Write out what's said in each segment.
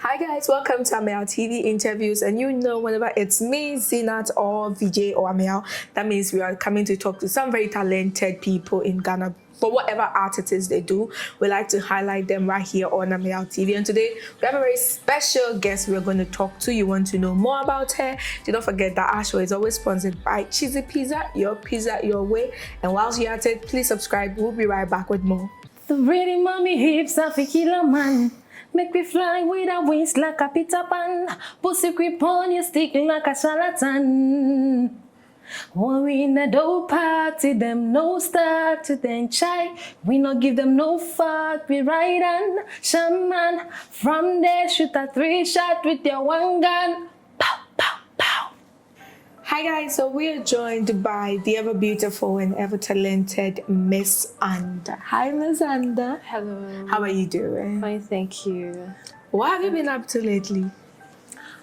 Hi guys, welcome to Ameyaw TV interviews, and you know whenever it's me, Zinat, or VJ or Ameyaw, that means we are coming to talk to some very talented people in Ghana. For whatever art it is they do, we like to highlight them right here on Ameyaw TV. And today we have a very special guest we're going to talk to. You want to know more about her? Do not forget that our show is always sponsored by Cheesy Pizza your way. And whilst you're at it, please subscribe. We'll be right back with more. The pretty mommy hips of a killer man. Make me fly with a wings like a Peter Pan. Pussy grip on your stick like a charlatan. When we in a dope party, them no start to then chai. We not give them no fuck, we ride on shaman. From there, shoot a 3-shot with your one gun. Pow, pow, pow. Hi guys, so we are joined by the ever beautiful and ever talented Miss Anda. Hi Miss Anda. Hello. How are you doing? Fine, thank you. What have you been up to lately?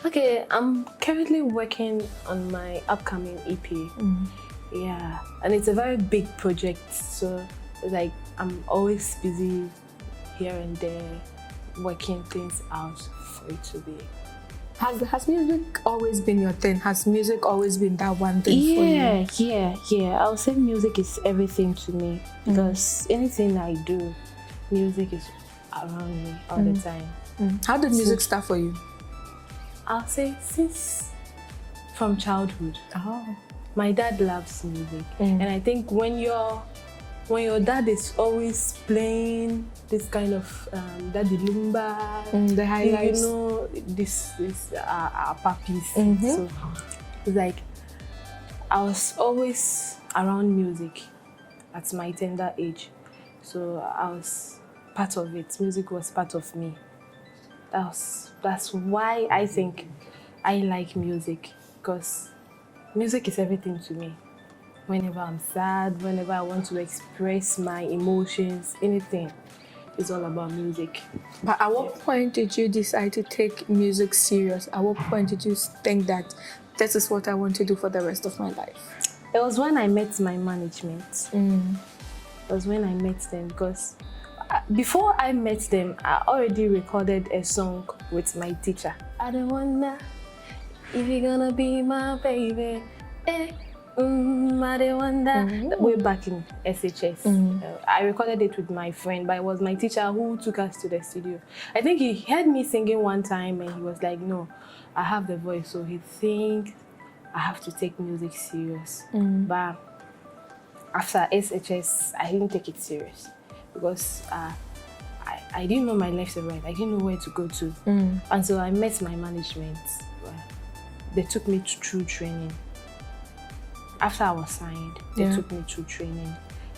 Okay, I'm currently working on my upcoming EP. Yeah, and it's a very big project, so like I'm always busy here and there, working things out for it to be. Has music always been your thing? Has music always been that one thing for you? Yeah. I would say music is everything to me because anything I do, music is around me all the time. How did music start for you? I'll say since from childhood. Oh. My dad loves music, and I think when your dad is always playing this kind of daddy lumba, the highlights. you know, this is our puppies. So it's like I was always around music at my tender age, so I was part of it. Music was part of me. That's why I think I like music, because music is everything to me. Whenever I'm sad, whenever I want to express my emotions, anything, it's all about music. But at what point did you decide to take music serious? At what point did you think that this is what I want to do for the rest of my life? It was when I met my management. It was when I met them, because before I met them, I already recorded a song with my teacher. I don't wanna, if you're gonna be my baby, I don't wonder. Way back in SHS. I recorded it with my friend, but it was my teacher who took us to the studio. I think he heard me singing one time and he was like, no, I have the voice, so he thinks I have to take music serious. But after SHS, I didn't take it serious because I didn't know my left and right. I didn't know where to go to. Until I met my management. They took me through training. After I was signed, they took me through training.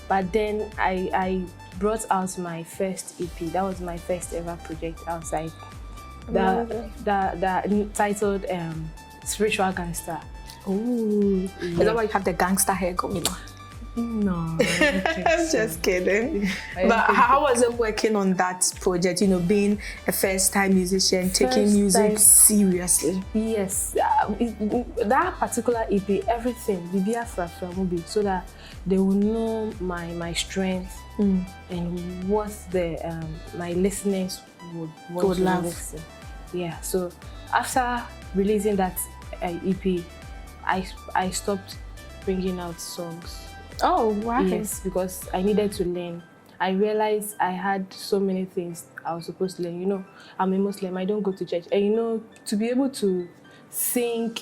But then I brought out my first EP. That was my first ever project outside. The titled Spiritual Gangster. Ooh. Is that why you have the gangster hair going on? No. I'm just kidding. But how was it working on that project? You know, being a first-time musician, taking music seriously. Yes, that particular EP, everything, so that they will know my strength and what the my listeners would love. Listen. Yeah. So after releasing that EP, I stopped bringing out songs. Oh, wow. Yes, because I needed to learn. I realized I had so many things I was supposed to learn. You know, I'm a Muslim, I don't go to church. And you know, to be able to sing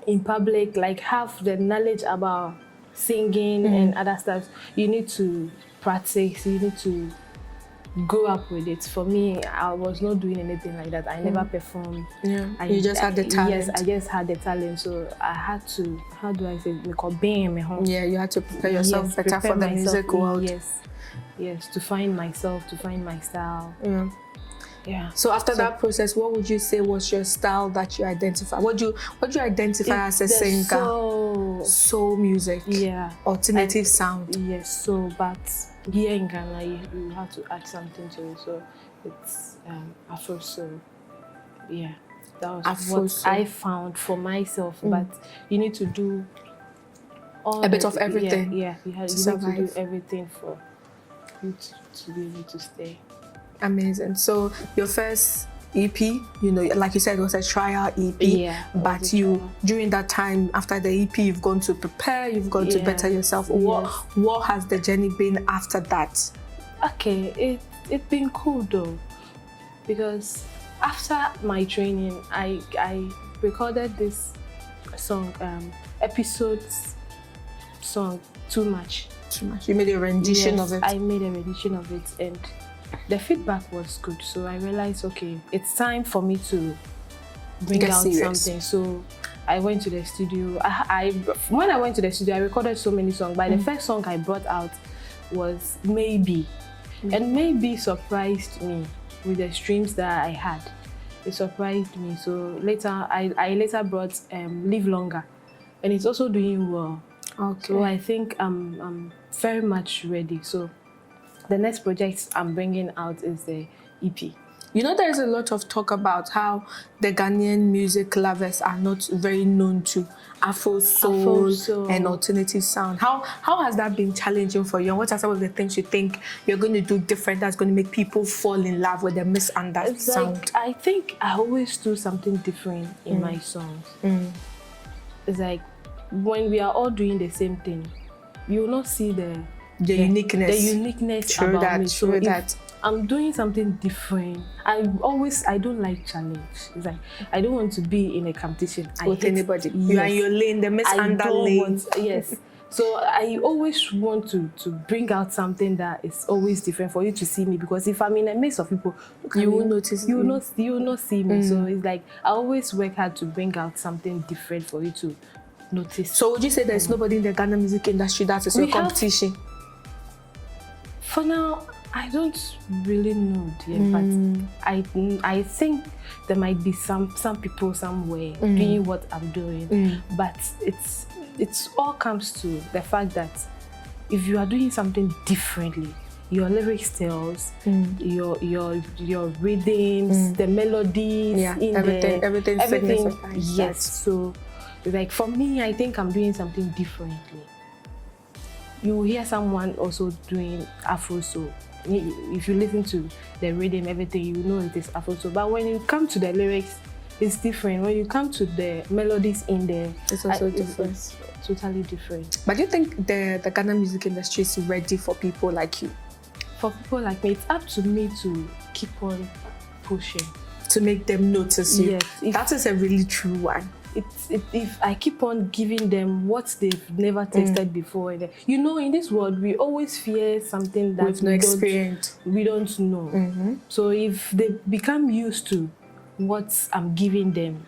in public, like have the knowledge about singing and other stuff, you need to practice, you need to grow up with it. For me, I was not doing anything like that. I never performed. Yeah, you just had the talent. Yes, I just had the talent. So I had to, how do I say, yeah, you had to prepare yourself better for the music world. Yes, to find myself, to find my style. Yeah. So after that process, what would you say was your style that you identify? What do you identify as a singer? Soul music. Yeah. Alternative sound. Yes. So, but here in Ghana, you have to add something to it. So it's Afro soul. Yeah. That was Afro what soul. I found for myself. But you need to do a bit of everything. Yeah. You need to do everything for you to be able to stay. Amazing. So your first EP, you know, like you said, it was a trial EP. Yeah. But during that time, after the EP, you've gone to prepare, you've gone to better yourself. What has the journey been after that? Okay, it's been cool though, because after my training, I recorded this song, episodes song, Too Much. Too Much. You made a rendition of it. I made a rendition of it, and the feedback was good. So I realized, okay, it's time for me to bring out something. So I went to the studio. When I went to the studio, I recorded so many songs. But the first song I brought out was Maybe. And Maybe surprised me with the streams that I had. It surprised me. So later, I later brought Live Longer. And it's also doing well. Okay. So I think I'm very much ready. So the next project I'm bringing out is the EP. You know, there's a lot of talk about how the Ghanaian music lovers are not very known to Afro soul and alternative sound. How has that been challenging for you? And what are some of the things you think you're going to do different that's going to make people fall in love with the Miss Anda sound? Like, I think I always do something different in my songs. It's like when we are all doing the same thing, you will not see the uniqueness about me. So if I'm doing something different, I don't like challenge. It's like I don't want to be in a competition with anybody. You are in your lane, the Miss Anda lane. Yes. So I always want to bring out something that is always different for you to see me, because if I'm in a mix of people, you will notice. You will not see me. So it's like I always work hard to bring out something different for you to notice. So would you say there's nobody in the Ghana music industry that is your competition? For now, I don't really know, dear, but I think there might be some people somewhere doing what I'm doing. But it's all comes to the fact that if you are doing something differently, your lyrics tells, your rhythms, the melodies, everything. Yes. So like for me, I think I'm doing something differently. You will hear someone also doing Afro soul. If you listen to the rhythm, everything, you know it is Afro soul. But when you come to the lyrics, it's different. When you come to the melodies in there, it's also different. It's totally different. But do you think the Ghana music industry is ready for people like you? For people like me, it's up to me to keep on pushing. To make them notice you. Yes. That is a really true one. If I keep on giving them what they've never tasted before, you know, in this world we always fear something that we don't know. So if they become used to what I'm giving them,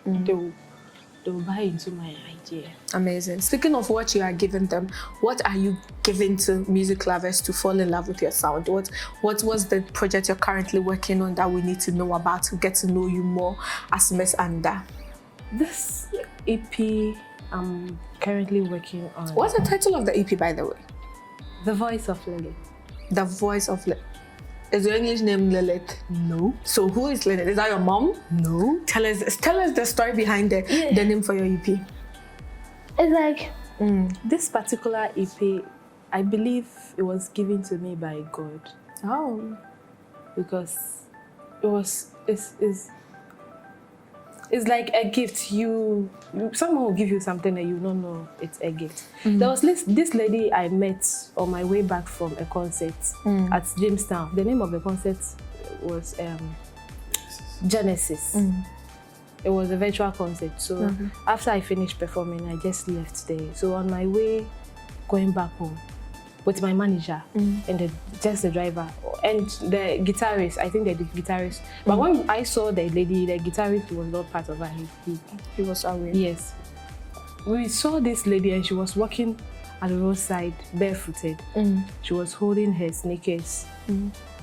they'll buy into my idea. Amazing. Speaking of what you are giving them, what are you giving to music lovers to fall in love with your sound? What was the project you're currently working on that we need to know about to get to know you more as Miss Anda? This EP I'm currently working on. What's the title of the EP, by the way? The Voice of Lilith. The Voice of Lilith. Is your English name Lilith? No. So who is Lilith? Is that your mom? No. Tell us the story behind the name for your EP. It's like this particular EP, I believe it was given to me by God. Oh. Because it's like a gift. Someone will give you something and you don't know it's a gift. There was this lady I met on my way back from a concert at Jamestown. The name of the concert was Genesis. It was a virtual concert. So after I finished performing, I just left there. So on my way going back home with my manager and just the driver and the guitarist, I think the guitarist. But when I saw the lady, the guitarist was not part of her. He was away. Yes. We saw this lady and she was walking at the roadside barefooted. She was holding her sneakers.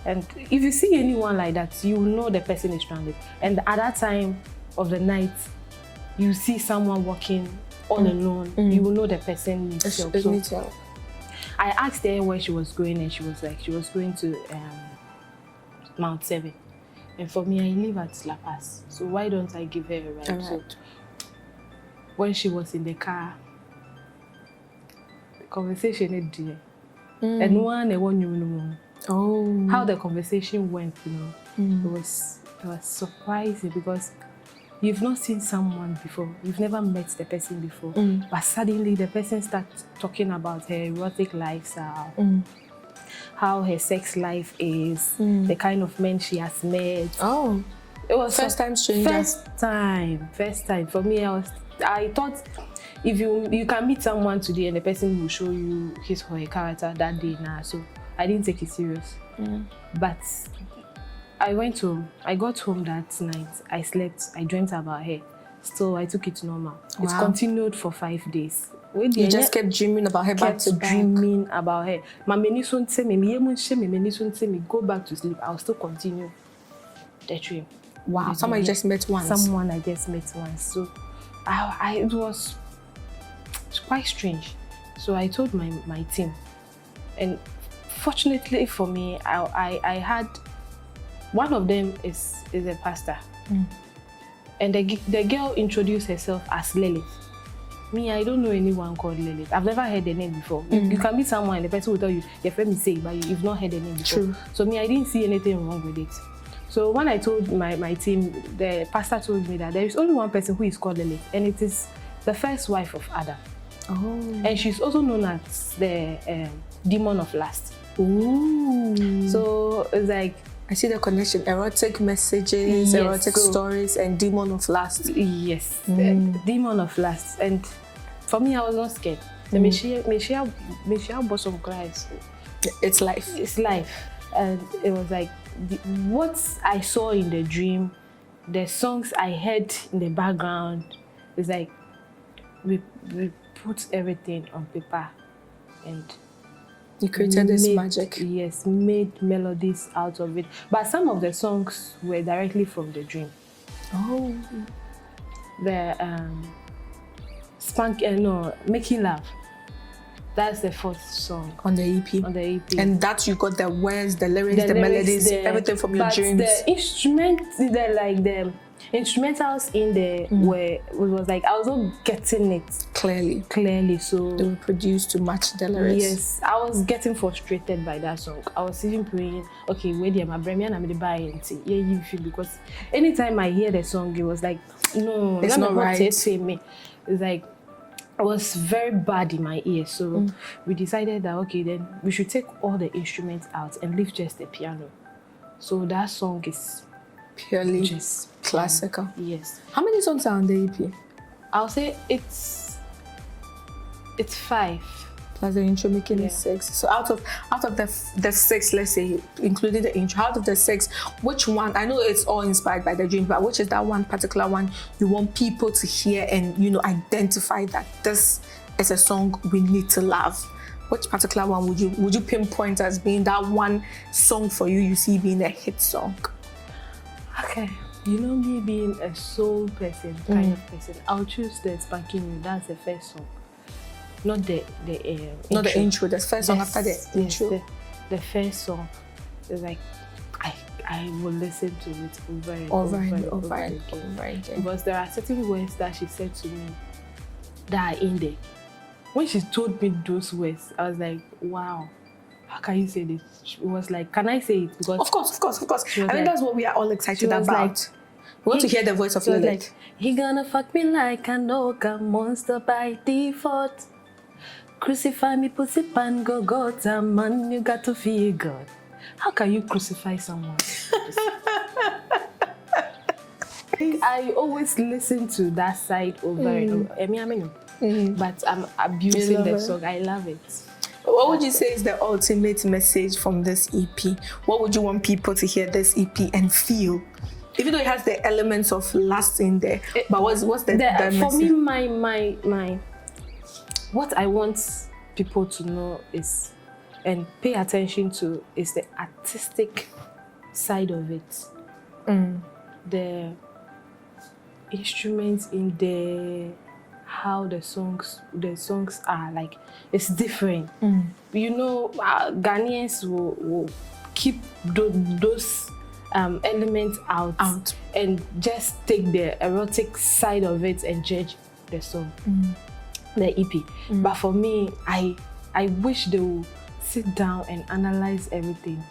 And if you see anyone like that, you know the person is stranded. And at that time of the night, you see someone walking all alone, you will know the person needs help. I asked her where she was going, and she was like, she was going to Mount 7. And for me, I live at La Paz, so why don't I give her a ride? So when she was in the car, the conversation is there. And one you know. Oh. How the conversation went, you know, it was It was surprising because you've not seen someone before, you've never met the person before, but suddenly the person starts talking about her erotic lifestyle, how her sex life is, the kind of men she has met. Oh, it was first time stranger. First time for me. I thought if you can meet someone today and the person will show you his or her character that day now, so I didn't take it serious. But I went home. I got home that night. I slept. I dreamt about her. Still, I took it normal. Wow. It continued for 5 days. You just kept dreaming about her. Kept dreaming about her. My many soon say me go back to sleep. I'll still continue the dream. Wow. Someone I just met once. Someone I just met once. So, it was quite strange. So I told my team, and fortunately for me, I had. One of them is a pastor, and the girl introduced herself as Lilith. Me, I don't know anyone called Lilith. I've never heard the name before. You can meet someone and the person will tell you, your friend is saying, but you've not heard the name before. True. So me, I didn't see anything wrong with it. So when I told my team, the pastor told me that there is only one person who is called Lilith, and it is the first wife of Adam. Oh. And she's also known as the demon of lust. Ooh. So it's like, I see the connection. Erotic messages, erotic stories, and demon of lust. Yes, demon of lust. And for me, I was not scared. The bosom cries. It's life. It's life. And it was like, what I saw in the dream, the songs I heard in the background, it's like, we put everything on paper and you created this magic. Yes, made melodies out of it. But some of the songs were directly from the dream. Oh. The Making Love. That's the fourth song. On the EP. On the EP. And that you got the words, the lyrics, the melodies, everything from your dreams. The instrumentals in there was like, I was not getting it clearly. So they were produced to match the lyrics. Yes, I was getting frustrated by that song. I was even praying, okay, wait there, my bremian I'm the buy it. Yeah, you feel, because anytime I hear the song, it was like, no, it's not right. It's like, it was very bad in my ear. So we decided that, okay, then we should take all the instruments out and leave just the piano. So that song is purely just classical. Yes. How many songs are on the EP? I'll say it's 5. Plus the intro, making it 6. So out of the 6, let's say, including the intro, out of the 6, which one? I know it's all inspired by the dream, but which is that one particular one you want people to hear and identify that this is a song we need to love? Which particular one would you pinpoint as being that one song for you see being a hit song? Okay. Me being a soul person, kind of person, I'll choose the Spanking You. That's the first song. Not the intro. The first song after the intro. The first song is like, I will listen to it over and over again. Because there are certain words that she said to me that are in there. When she told me those words, I was like, wow. How can you say this? It was like, can I say it? Because of course. I think that's what we are all excited about. Like, we want to hear the voice of Lilith. Like, he gonna fuck me like an ogre monster by default. Crucify me, pussy pan, go, man, you got to feel God. How can you crucify someone? I always listen to that side over and over. But I'm abusing the song. I love it. What would you say is the ultimate message from this EP? What would you want people to hear this EP and feel? Even though it has the elements of lust in there, but what's the message? For me, my what I want people to know is, and pay attention to, is the artistic side of it. The instruments in there, how the songs are like, it's different. Ghanaians will keep those elements out and just take the erotic side of it and judge the song, the EP. But for me, I wish they will sit down and analyze everything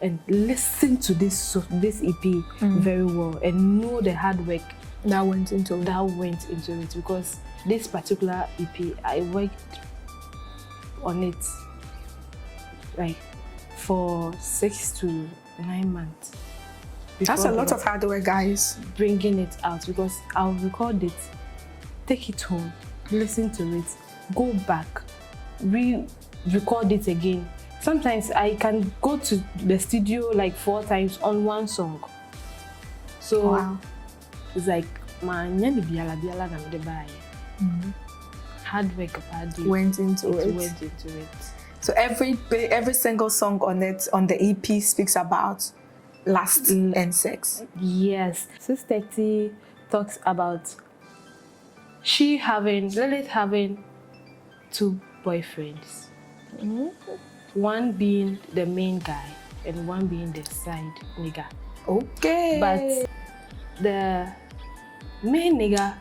and listen to this EP very well and know the hard work that went into it, because this particular EP, I worked on it like for 6 to 9 months. That's a lot of hard work, guys. Bringing it out, because I'll record it, take it home, listen to it, go back, re-record it again. Sometimes I can go to the studio like 4 times on one song. So wow. It's like man, hard work went into it. So every single song on the EP speaks about lust and sex. Yes. 630 talks about Lilith having 2 boyfriends. One being the main guy and one being the side nigga. Okay. But the main nigga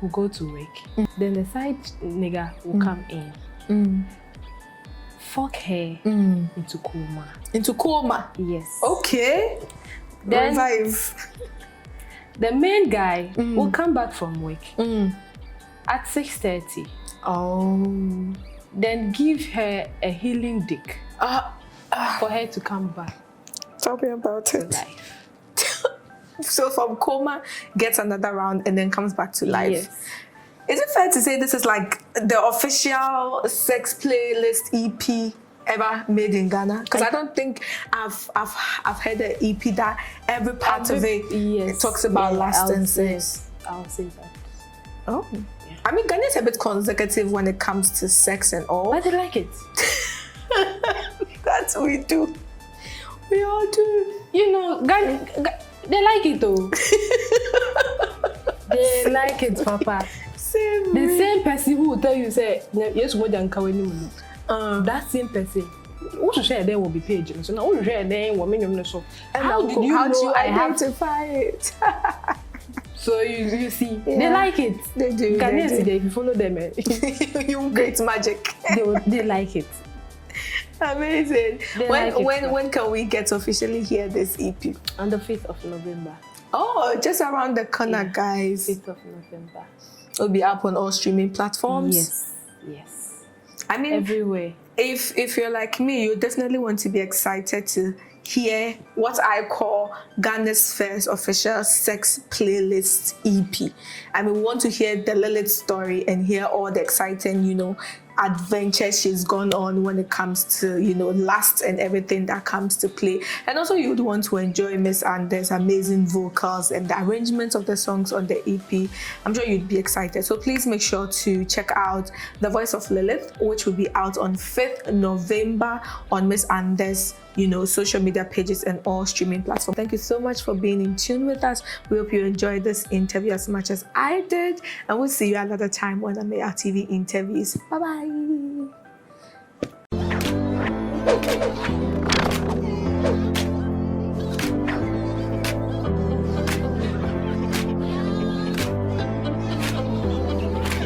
will go to work. Then the side nigga will come in. Fuck her into coma. Into coma? Yes. Okay. Then revive. The main guy will come back from work at 6:30. Oh. Then give her a healing dick for her to come back. Tell me about it. Life. So from coma, gets another round and then comes back to life. Yes. Is it fair to say this is like the official sex playlist EP ever made in Ghana? Because I don't think I've heard an EP that every part of it talks about lust and sex. I'll say that. Oh. Yeah. I mean, Ghana is a bit consecutive when it comes to sex and all. But they like it. That's what we do. We all do. You know, Ghana, they like it though. They like it, Papa. The same person who will tell you, say, yes, more than that same person. Who should share there will be page. So now who share there will mean so. How did you know I identify it? So you see, they like it. They do. Ghanaians, if you follow them, you great magic. They like it. Amazing. When can we get to officially hear this EP? On the 5th of November. Oh, just around the corner, guys. 5th of November. It'll be up on all streaming platforms. Yes. I mean, everywhere. If you're like me, you definitely want to be excited to hear what I call Ghana's first official sex playlist EP. I mean, we want to hear the Lilith story and hear all the exciting, adventures she's gone on when it comes to, lust and everything that comes to play. And also you'd want to enjoy Miss Anders' amazing vocals and the arrangements of the songs on the EP. I'm sure you'd be excited. So please make sure to check out The Voice of Lilith, which will be out on 5th November on Miss Anders' social media pages and all streaming platforms. Thank you so much for being in tune with us. We hope you enjoyed this interview as much as I did, and we'll see you another time on Ameyaw TV interviews. Bye bye.